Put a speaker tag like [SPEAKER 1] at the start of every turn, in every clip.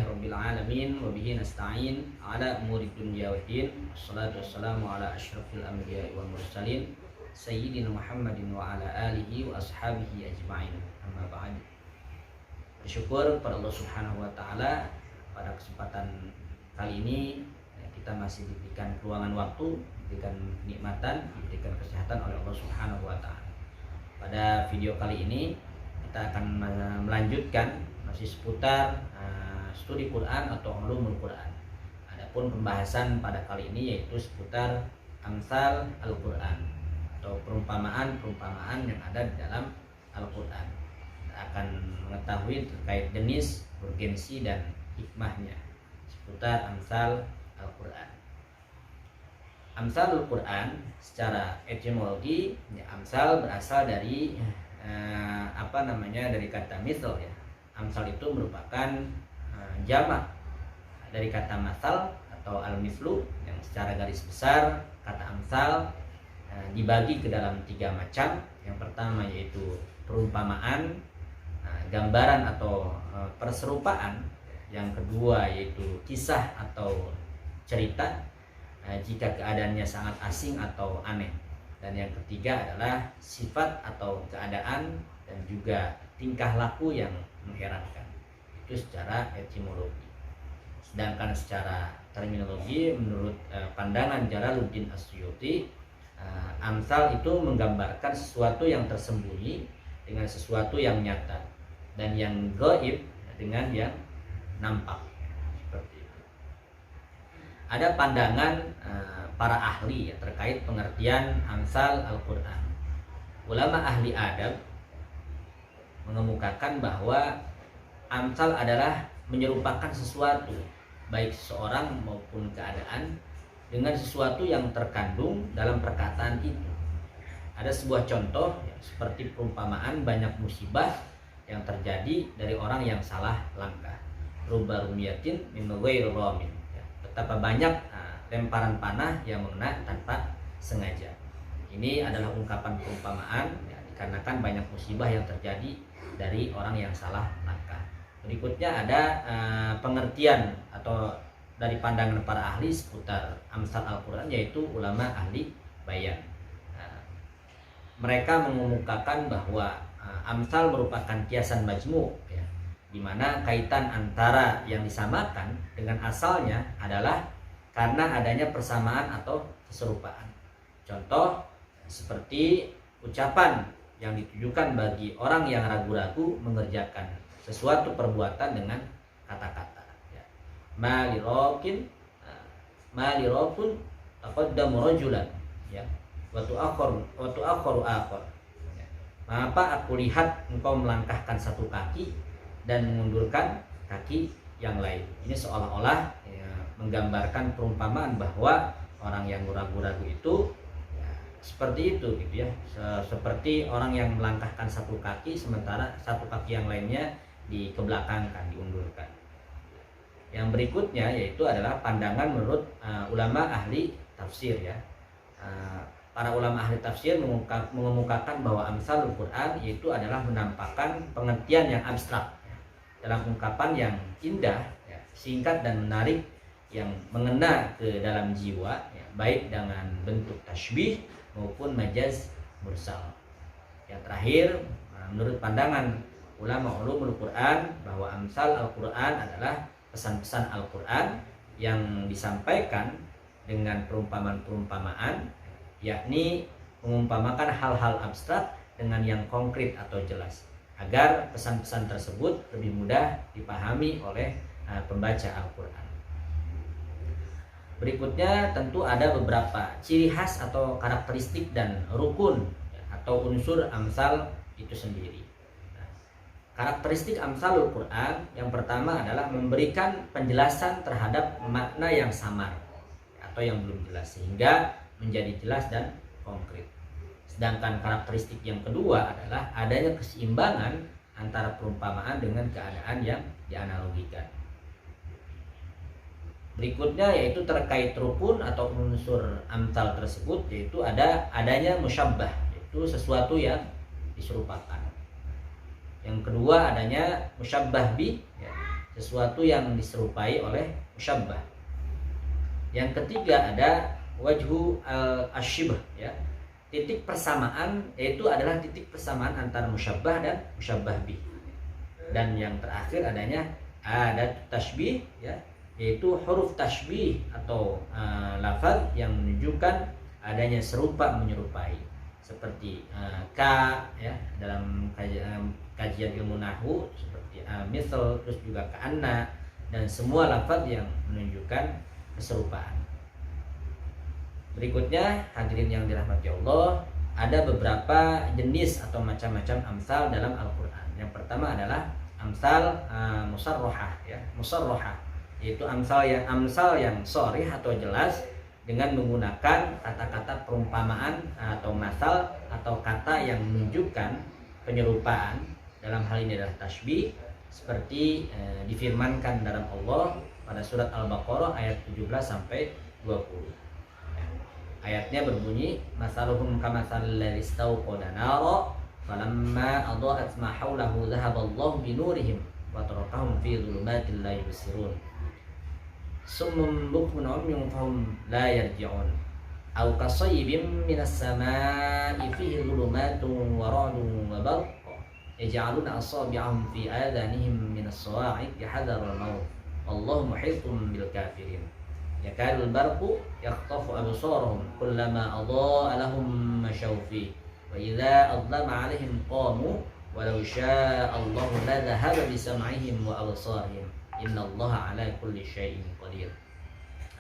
[SPEAKER 1] Rabbil Alamin wa bihi nasta'in ala umuri dunya waddin. Wassalatu wassalamu ala asyrafil anbiya'i wal mursalin sayyidina Muhammadin wa ala alihi wa ashabihi ajma'in. Amma ba'd. Bersyukur pada Allah Subhanahu wa taala pada kesempatan kali ini kita masih diberikan peluangan waktu, diberikan kenikmatan, diberikan kesehatan oleh Allah Subhanahu wa taala. Pada video kali ini kita akan melanjutkan masih seputar studi Quran atau ulumul Quran. Adapun pembahasan pada kali ini yaitu seputar amsal Al-Quran atau perumpamaan-perumpamaan yang ada di dalam Al-Quran. Kita akan mengetahui terkait jenis, urgensi dan hikmahnya seputar amsal Al-Quran. Amsal Al-Quran secara etimologi, amsal berasal dari dari kata misal ya. Amsal itu merupakan jamak dari kata masal atau al-mislu, yang secara garis besar kata amsal dibagi ke dalam 3 macam. Yang pertama yaitu perumpamaan, gambaran atau perserupaan. Yang kedua yaitu kisah atau cerita jika keadaannya sangat asing atau aneh. Dan yang ketiga adalah sifat atau keadaan dan juga tingkah laku yang mengherankan. Itu secara etimologi. Sedangkan secara terminologi, menurut pandangan Jalaluddin As-Suyuti, amsal itu menggambarkan sesuatu yang tersembunyi dengan sesuatu yang nyata, dan yang gaib dengan yang nampak. Seperti itu. Ada pandangan para ahli ya, terkait pengertian amsal Al-Quran. Ulama ahli adab mengemukakan bahwa amsal adalah menyerupakan sesuatu, baik seseorang maupun keadaan, dengan sesuatu yang terkandung dalam perkataan itu. Ada sebuah contoh ya, seperti perumpamaan banyak musibah yang terjadi dari orang yang salah langkah. Rubba rumiyatin min ghairi ramin. Betapa banyak lemparan panah yang mengena tanpa sengaja. Ini adalah ungkapan perumpamaan ya, dikarenakan banyak musibah yang terjadi dari orang yang salah langkah. Berikutnya ada pengertian atau dari pandangan para ahli seputar amsal Al-Quran, yaitu ulama ahli bayan. Mereka mengemukakan bahwa amsal merupakan kiasan majmu ya, di mana kaitan antara yang disamakan dengan asalnya adalah karena adanya persamaan atau keserupaan. Contoh seperti ucapan yang ditujukan bagi orang yang ragu-ragu mengerjakan sesuatu perbuatan dengan kata-kata ya. Malirokun taqaddamu rajulan ya, wa tu'akharu akhar. Mengapa aku lihat engkau melangkahkan satu kaki dan mengundurkan kaki yang lain. Ini seolah-olah ya, menggambarkan perumpamaan bahwa orang yang ragu-ragu itu ya, seperti itu gitu ya, seperti orang yang melangkahkan satu kaki sementara satu kaki yang lainnya dikebelakangkan, diundurkan. Yang berikutnya yaitu adalah pandangan menurut ulama ahli tafsir ya. Para ulama ahli tafsir mengemukakan bahwa amsal Al-Quran yaitu adalah menampakkan pengertian yang abstrak ya, dalam ungkapan yang indah ya, singkat dan menarik, yang mengena ke dalam jiwa ya, baik dengan bentuk tasybih maupun majaz mursal. Yang terakhir, menurut pandangan ulama ulumul Quran, bahwa amsal Al-Quran adalah pesan-pesan Al-Quran yang disampaikan dengan perumpamaan-perumpamaan, yakni mengumpamakan hal-hal abstrak dengan yang konkret atau jelas, agar pesan-pesan tersebut lebih mudah dipahami oleh pembaca Al-Quran. Berikutnya tentu ada beberapa ciri khas atau karakteristik dan rukun atau unsur amsal itu sendiri. Karakteristik amsal Al-Quran yang pertama adalah memberikan penjelasan terhadap makna yang samar atau yang belum jelas sehingga menjadi jelas dan konkret. Sedangkan karakteristik yang kedua adalah adanya keseimbangan antara perumpamaan dengan keadaan yang dianalogikan. Berikutnya yaitu terkait rukun atau unsur amsal tersebut, yaitu adanya musyabbah, yaitu sesuatu yang diserupakan. Yang kedua adanya musyabbah bi ya, sesuatu yang diserupai oleh musyabbah. Yang ketiga ada wajhu al-ashibah, ya. Titik persamaan yaitu adalah titik persamaan antara musyabbah dan musyabbah bih. Dan yang terakhir adanya ada tasbih, ya, yaitu huruf tasbih atau lafaz yang menunjukkan adanya serupa menyerupai, seperti ka, ya, dalam kajian ilmu nahwu seperti misal, terus juga ka'anna, dan semua lafaz yang menunjukkan keserupaan. Berikutnya hadirin yang dirahmati Allah, ada beberapa jenis atau macam-macam amsal dalam Al-Qur'an. Yang pertama adalah amsal musarrohah, ya, musarrohah, yaitu amsal yang sharih atau jelas dengan menggunakan kata-kata perumpamaan atau masal atau kata yang menunjukkan penyerupaan. Dalam hal ini adalah tasbih, seperti difirmankan dalam Allah pada surat Al-Baqarah ayat 17 sampai 20. Ayatnya berbunyi, masaluhum kamatsalil ladzi istawqada nara falamma adaa'at ma haulahu dhahaballahu binurihim wa tarakahum fi dhulumatin la yubsirun summun bukmun umyun fahum la yarji'un aw kasayyibin minas samaa'i fihi dhulumatun wa ra'dun wa barq yaj'aluna asabi'ahum fi adhanihim minas sawa'iqi hadaral maut wallahu muhitun bil kafirin yakadul barqu yakhtafu absarahum kullama adaa'a lahum mashaw fihi wa idza adlama 'alaihim qamu walau syaa'a Allahu la dhahaba bi sam'ihim wa absarihim innallaha 'ala kulli syai'in qadir.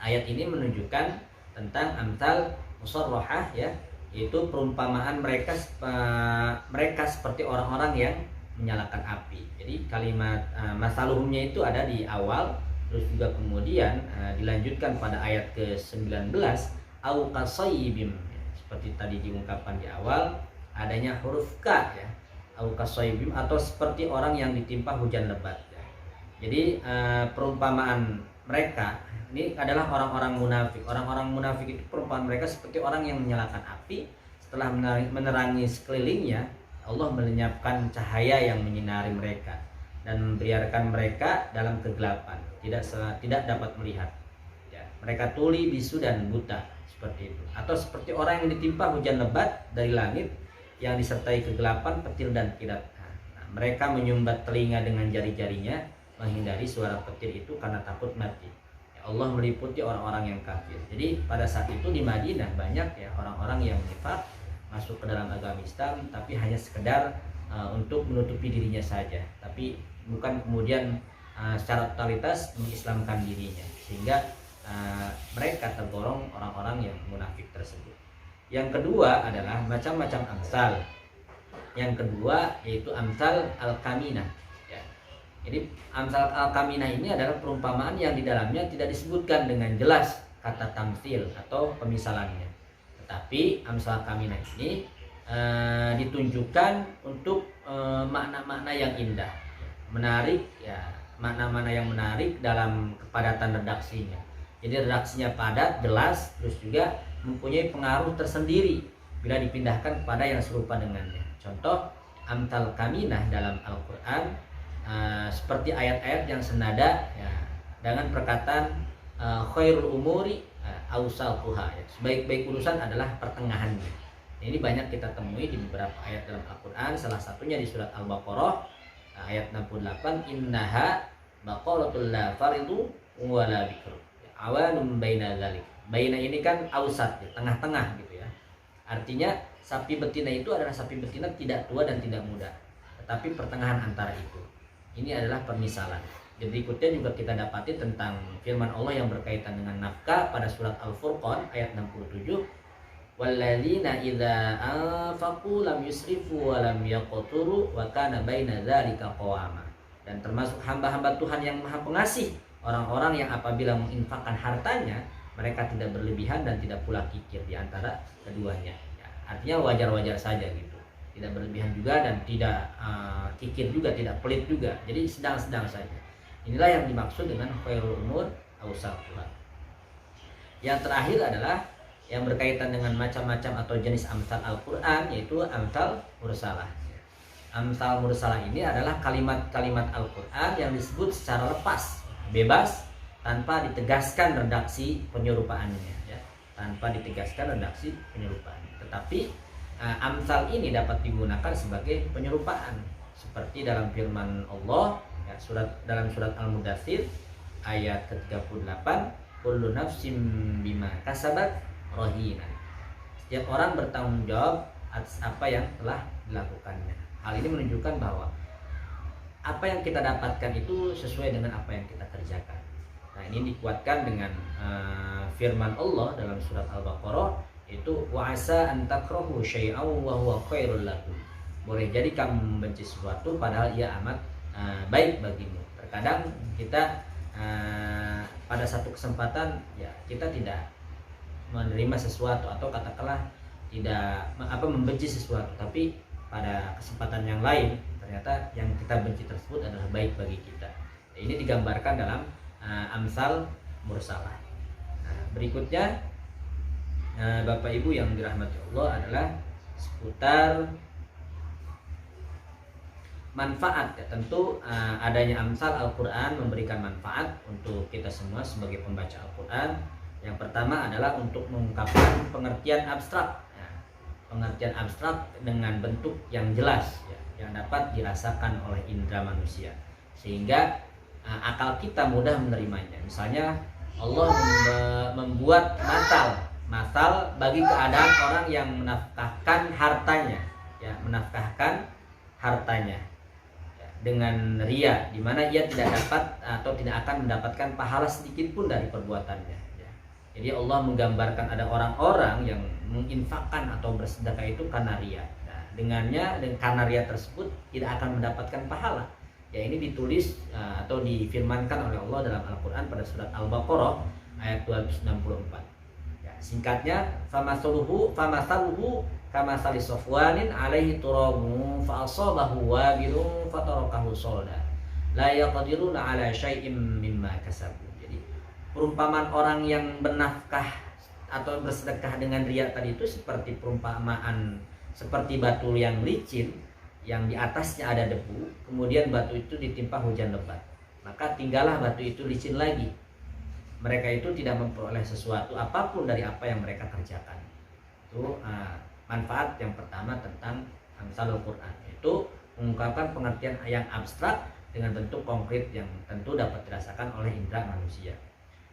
[SPEAKER 1] Ayat ini menunjukkan tentang amsal musarrahah, ya, yaitu perumpamaan mereka seperti orang-orang yang menyalakan api. Jadi kalimat masaluhumnya itu ada di awal, terus juga kemudian dilanjutkan pada ayat ke-19 au kasayyibim, seperti tadi diungkapkan di awal adanya huruf ka, ya, au kasayyibim, atau seperti orang yang ditimpa hujan lebat, ya. Jadi perumpamaan mereka ini adalah orang-orang munafik. Orang-orang munafik itu perumpamaan mereka seperti orang yang menyalakan api, setelah menerangi sekelilingnya Allah melenyapkan cahaya yang menyinari mereka dan membiarkan mereka dalam kegelapan, tidak dapat melihat, ya. Mereka tuli, bisu, dan buta, seperti itu. Atau seperti orang yang ditimpa hujan lebat dari langit yang disertai kegelapan, petir, dan kilat. Nah, mereka menyumbat telinga dengan jari-jarinya menghindari suara petir itu karena takut mati. Ya, Allah meliputi orang-orang yang kafir. Jadi pada saat itu di Madinah banyak, ya, orang-orang yang nifaq, masuk ke dalam agama Islam tapi hanya sekedar untuk menutupi dirinya saja, tapi bukan kemudian secara totalitas mengislamkan dirinya, sehingga mereka tergolong orang-orang yang munafik tersebut. Yang kedua adalah macam-macam amsal. Yang kedua yaitu amsal al-kaminah, ya. Jadi amsal al-kaminah ini adalah perumpamaan yang di dalamnya tidak disebutkan dengan jelas kata tamtsil atau pemisalannya, tetapi amsal al-kaminah ini ditunjukkan untuk makna-makna yang indah, menarik, ya, makna-makna yang menarik dalam kepadatan redaksinya. Jadi redaksinya padat, jelas, terus juga mempunyai pengaruh tersendiri bila dipindahkan kepada yang serupa dengannya. Contoh amsal kaminah dalam Al-Quran seperti ayat-ayat yang senada, ya, dengan perkataan khairul umuri awsatuha, ya, sebaik-baik urusan adalah pertengahannya. Ini banyak kita temui di beberapa ayat dalam Al-Quran, salah satunya di surat Al-Baqarah ayat 68, innaha baqaratul la faridu wa la bikru awanum baina dzalik. Baina ini kan ausat, ya, tengah-tengah gitu, ya. Artinya sapi betina itu adalah sapi betina tidak tua dan tidak muda, tetapi pertengahan antara itu. Ini adalah permisalan. Jadi berikutnya juga kita dapati tentang firman Allah yang berkaitan dengan nafkah pada surat Al-Furqan ayat 67, walladzina idza anfaqu lam yusrifu wa lam yaqturu wa kana baina dzalika qawama. Dan termasuk hamba-hamba Tuhan yang Maha Pengasih, orang-orang yang apabila menginfakkan hartanya mereka tidak berlebihan dan tidak pula kikir di antara keduanya, ya. Artinya wajar-wajar saja gitu, tidak berlebihan juga dan tidak kikir juga, tidak pelit juga, jadi sedang-sedang saja. Inilah yang dimaksud dengan khairul umur awsatuha. Yang terakhir adalah yang berkaitan dengan macam-macam atau jenis amsal Al-Quran, yaitu amsal mursalah. Amsal mursalah ini adalah kalimat-kalimat Al-Quran yang disebut secara lepas, bebas, tanpa ditegaskan redaksi penyerupaannya, ya. Tanpa ditegaskan redaksi penyerupaannya. Tetapi amsal ini dapat digunakan sebagai penyerupaan, seperti dalam firman Allah, ya, dalam surat Al-Mudaththir ayat ke-38, kullu nafsim bima kasabat rahina. Setiap orang bertanggung jawab atas apa yang telah dilakukannya. Hal ini menunjukkan bahwa apa yang kita dapatkan itu sesuai dengan apa yang kita kerjakan. Nah, ini dikuatkan dengan firman Allah dalam surat Al-Baqarah, itu wa asa an takrahu syai'an wa huwa khairul lakum. Boleh jadi kamu membenci sesuatu padahal ia amat baik bagimu. Terkadang kita pada satu kesempatan ya kita tidak menerima sesuatu atau katakanlah tidak membenci sesuatu, tapi pada kesempatan yang lain ternyata yang kita benci tersebut adalah baik bagi kita. Ini digambarkan dalam amsal mursalah. Nah, berikutnya Bapak Ibu yang dirahmati Allah adalah seputar manfaat, ya. Tentu adanya amsal Al-Quran memberikan manfaat untuk kita semua sebagai pembaca Al-Quran. Yang pertama adalah untuk mengungkapkan pengertian abstrak, pengertian abstrak dengan bentuk yang jelas, ya, yang dapat dirasakan oleh indera manusia, sehingga akal kita mudah menerimanya. Misalnya Allah membuat masal bagi keadaan orang yang menafkahkan hartanya, ya, ya, dengan ria, di mana ia tidak dapat atau tidak akan mendapatkan pahala sedikit pun dari perbuatannya. Jadi Allah menggambarkan ada orang-orang yang menginfakkan atau bersedekah itu karena ria. Nah, dengan karena ria tersebut tidak akan mendapatkan pahala. Ya, ini ditulis atau difirmankan oleh Allah dalam Al-Quran pada surat Al-Baqarah ayat 264. Ya, singkatnya, famasaluhu kamasali safwanin alaihi turabu fa asabahu wabilun fatarakahu solda la yaqdiruna ala syai'im mimma kasabu. Perumpamaan orang yang bernafkah atau bersedekah dengan ria tadi itu seperti perumpamaan seperti batu yang licin yang di atasnya ada debu, kemudian batu itu ditimpa hujan lebat, maka tinggallah batu itu licin lagi. Mereka itu tidak memperoleh sesuatu apapun dari apa yang mereka kerjakan. Itu manfaat yang pertama tentang amsal Al-Quran, yaitu mengungkapkan pengertian yang abstrak dengan bentuk konkret yang tentu dapat dirasakan oleh indera manusia.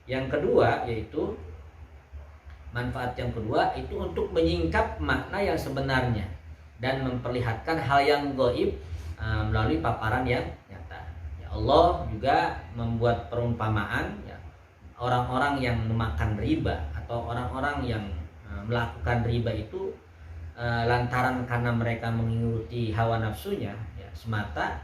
[SPEAKER 1] Yang kedua, yaitu manfaat yang kedua itu untuk menyingkap makna yang sebenarnya dan memperlihatkan hal yang gaib melalui paparan yang nyata. Ya, Allah juga membuat perumpamaan, ya, orang-orang yang memakan riba atau orang-orang yang melakukan riba itu lantaran karena mereka mengikuti hawa nafsunya, ya, semata,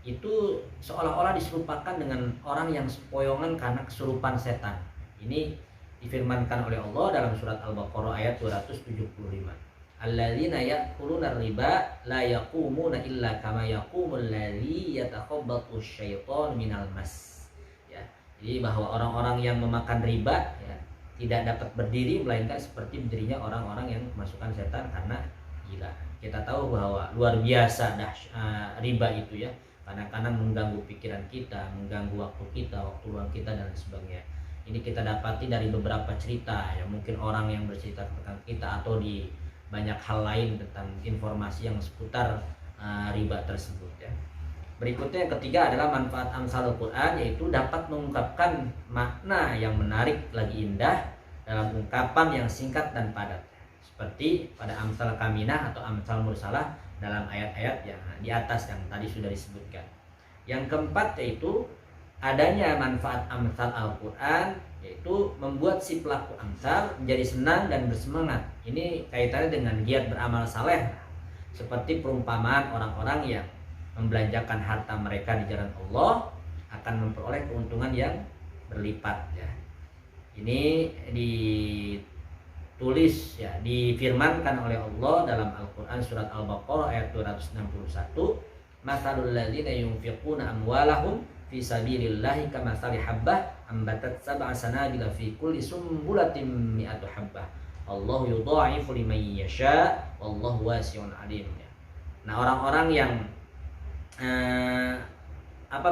[SPEAKER 1] itu seolah-olah diserupakan dengan orang yang sepoyongan karena kesurupan setan. Ini difirmankan oleh Allah dalam surat Al-Baqarah ayat 275. Alladzina ya'kuluna riba la yaqumuna illa kama yaqumul ladzi yatakhabbathu syaitanu minal mas. Ya, jadi bahwa orang-orang yang memakan riba, ya, tidak dapat berdiri melainkan seperti berdirinya orang-orang yang kemasukan setan karena gila. Kita tahu bahwa luar biasa riba itu, ya. Kadang-kadang mengganggu pikiran kita, mengganggu waktu kita, waktu luang kita dan sebagainya. Ini kita dapati dari beberapa cerita, ya, mungkin orang yang bercerita tentang kita atau di banyak hal lain tentang informasi yang seputar riba tersebut, ya. Berikutnya yang ketiga adalah manfaat amsal Al-Quran, yaitu dapat mengungkapkan makna yang menarik lagi indah dalam ungkapan yang singkat dan padat, seperti pada amsal kaminah atau amsal mursalah dalam ayat-ayat yang di atas yang tadi sudah disebutkan. Yang keempat yaitu adanya manfaat amsal Al-Quran, yaitu membuat si pelaku amsal menjadi senang dan bersemangat. Ini kaitannya dengan giat beramal saleh, seperti perumpamaan orang-orang yang membelanjakan harta mereka di jalan Allah akan memperoleh keuntungan yang berlipat, ya. Ini ditulis, ya, difirmankan oleh Allah dalam Al-Quran surat Al-Baqarah ayat 261. Matsalul ladzina yunfiquna amwalahum fi sabilillahi kamatsali habbah ambatat sab'a sanabila fi kulli sumbulatin mi'atu habbah. Allahu yudha'ifu liman yasha wallahu wasi'un alim. Nah, orang-orang yang apa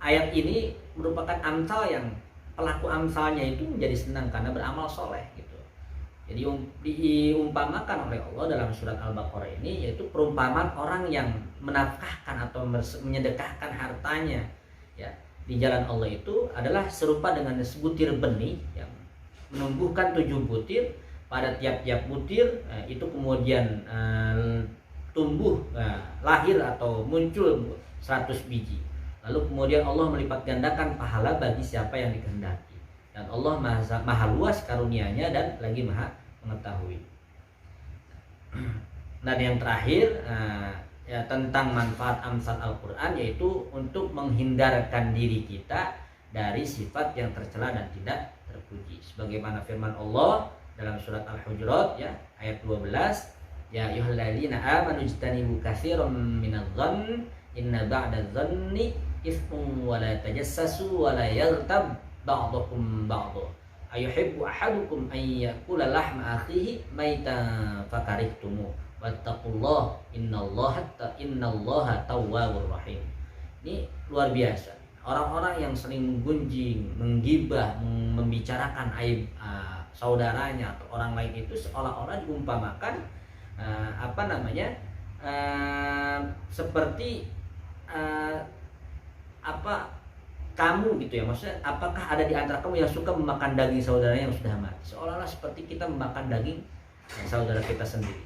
[SPEAKER 1] ayat ini merupakan amsal yang pelaku amsalnya itu menjadi senang karena beramal soleh gitu. Jadi diumpamakan oleh Allah dalam surat Al-Baqarah ini yaitu perumpamaan orang yang menafkahkan atau menyedekahkan hartanya ya di jalan Allah itu adalah serupa dengan sebutir benih yang menumbuhkan 7 butir. Pada tiap-tiap butir itu kemudian tumbuh lahir atau muncul 100 biji. Lalu kemudian Allah melipat gandakan pahala bagi siapa yang dikehendaki. Dan Allah maha luas karunia-Nya dan lagi maha mengetahui. Dan yang terakhir ya tentang manfaat amsal Al-Quran, yaitu untuk menghindarkan diri kita dari sifat yang tercela dan tidak terpuji. Sebagaimana firman Allah dalam surat Al-Hujurat ya ayat 12, ya ayyuhalladzina amanu ijtanibu katsiran minadh-dhanni inna ba'dadh-dhanni ithmun wa la tajassasu wa la yaghtab ba'dukum ba'dha ayuhibbu ahadukum an yakula lahma akhihi maitan fakarihtumu wattaqullaha innallaha tawwabur rahim. Ini luar biasa. Orang-orang yang sering menggunjing, menggibah, membicarakan aib saudaranya atau orang lain itu seolah-olah diumpamakan seperti kamu gitu ya, maksudnya apakah ada di antara kamu yang suka memakan daging saudaranya yang sudah mati, seolah-olah seperti kita memakan daging saudara kita sendiri.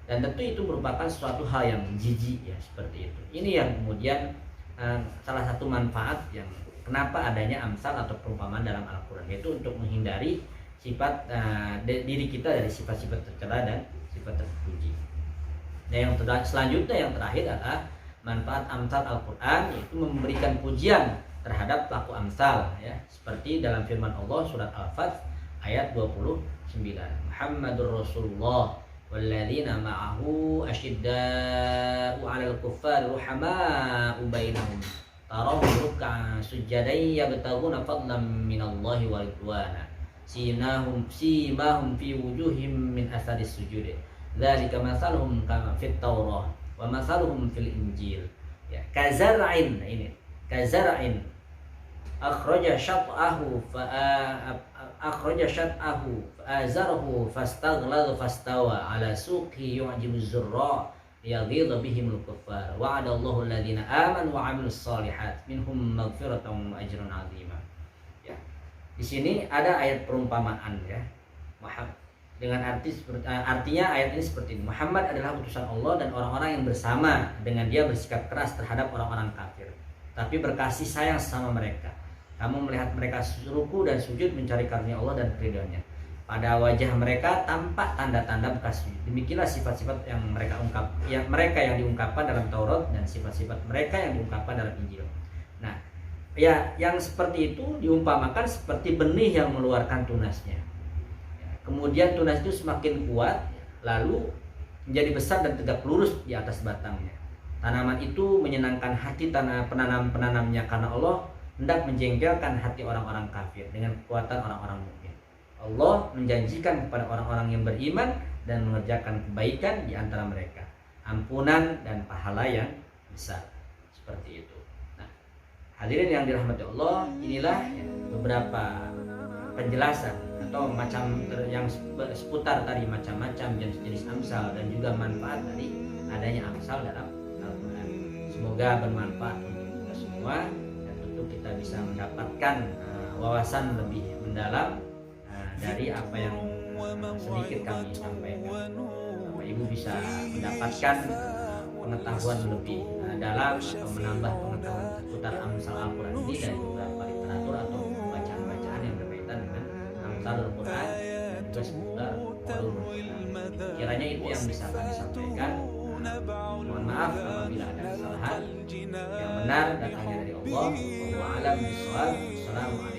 [SPEAKER 1] Dan tentu itu merupakan suatu hal yang jijik ya, seperti itu. Ini yang kemudian salah satu manfaat yang kenapa adanya amsal atau perumpamaan dalam Al-Quran, yaitu untuk menghindari sifat diri kita dari sifat-sifat tercela dan sifat terpuji. Nah, yang selanjutnya yang terakhir adalah manfaat amsal Al-Quran, yaitu memberikan pujian terhadap pelaku amsal ya, seperti dalam firman Allah surat Al-Fath ayat 29, Muhammadur Rasulullah walladzina ma'ahu asyidda'u 'alal kuffari ruhama'u bainahum tarahum ruk'an sujjadan yabtaghuna fadlan minallahi wa ridwana simahum fi wujuhim min asaris sujud dzalika masaluhum kama fit Taurah wa masaluhum fil Injil ya kazar'in. Ini kazar'in akhraja syat'ahu fa'azarahu fastaghladha fastawa ala suqi yu'jibu zurra yaghidha bihimul kuffar wa'adallahu alladhina amanu wa 'amilus shalihat minhum maghfiratan wa ajrun 'azima. Ya. Di sini ada ayat perumpamaan ya. Dengan artinya ayat ini seperti ini. Muhammad adalah utusan Allah dan orang-orang yang bersama dengan dia bersikap keras terhadap orang-orang kafir, tapi berkasih sayang sama mereka. Kamu melihat mereka ruku dan sujud mencari karunia Allah dan keridhaannya. Pada wajah mereka tampak tanda-tanda bekas sujud. Demikianlah sifat-sifat yang mereka yang diungkapkan dalam Taurat dan sifat-sifat mereka yang diungkapkan dalam Injil. Nah, ya yang seperti itu diumpamakan seperti benih yang mengeluarkan tunasnya. Kemudian tunas itu semakin kuat, lalu menjadi besar dan tegak lurus di atas batangnya. Tanaman itu menyenangkan hati penanamnya karena Allah hendak menjengkelkan hati orang-orang kafir dengan kekuatan orang-orang mukmin. Allah menjanjikan kepada orang-orang yang beriman dan mengerjakan kebaikan di antara mereka ampunan dan pahala yang besar. Seperti itu. Nah, hadirin yang dirahmati Allah, inilah beberapa penjelasan atau macam yang seputar tadi macam-macam jenis-jenis amsal dan juga manfaat dari adanya amsal dalam Al-Quran. Semoga bermanfaat untuk kita semua dan tentu kita bisa mendapatkan wawasan lebih mendalam dari apa yang sedikit kami sampaikan. Bapak Ibu bisa mendapatkan pengetahuan lebih dalam atau menambah pengetahuan seputar amsal Al-Quran ini dari beberapa literatur atau bacaan-bacaan yang berkaitan dengan amsal Al-Quran dan juga seputar ulumul Quran. Kiranya itu yang bisa kami sampaikan. Mohon maaf apabila ada kesalahan. Yang benar datangnya dari Allah. Wallahu a'lam bishawab. Assalamualaikum.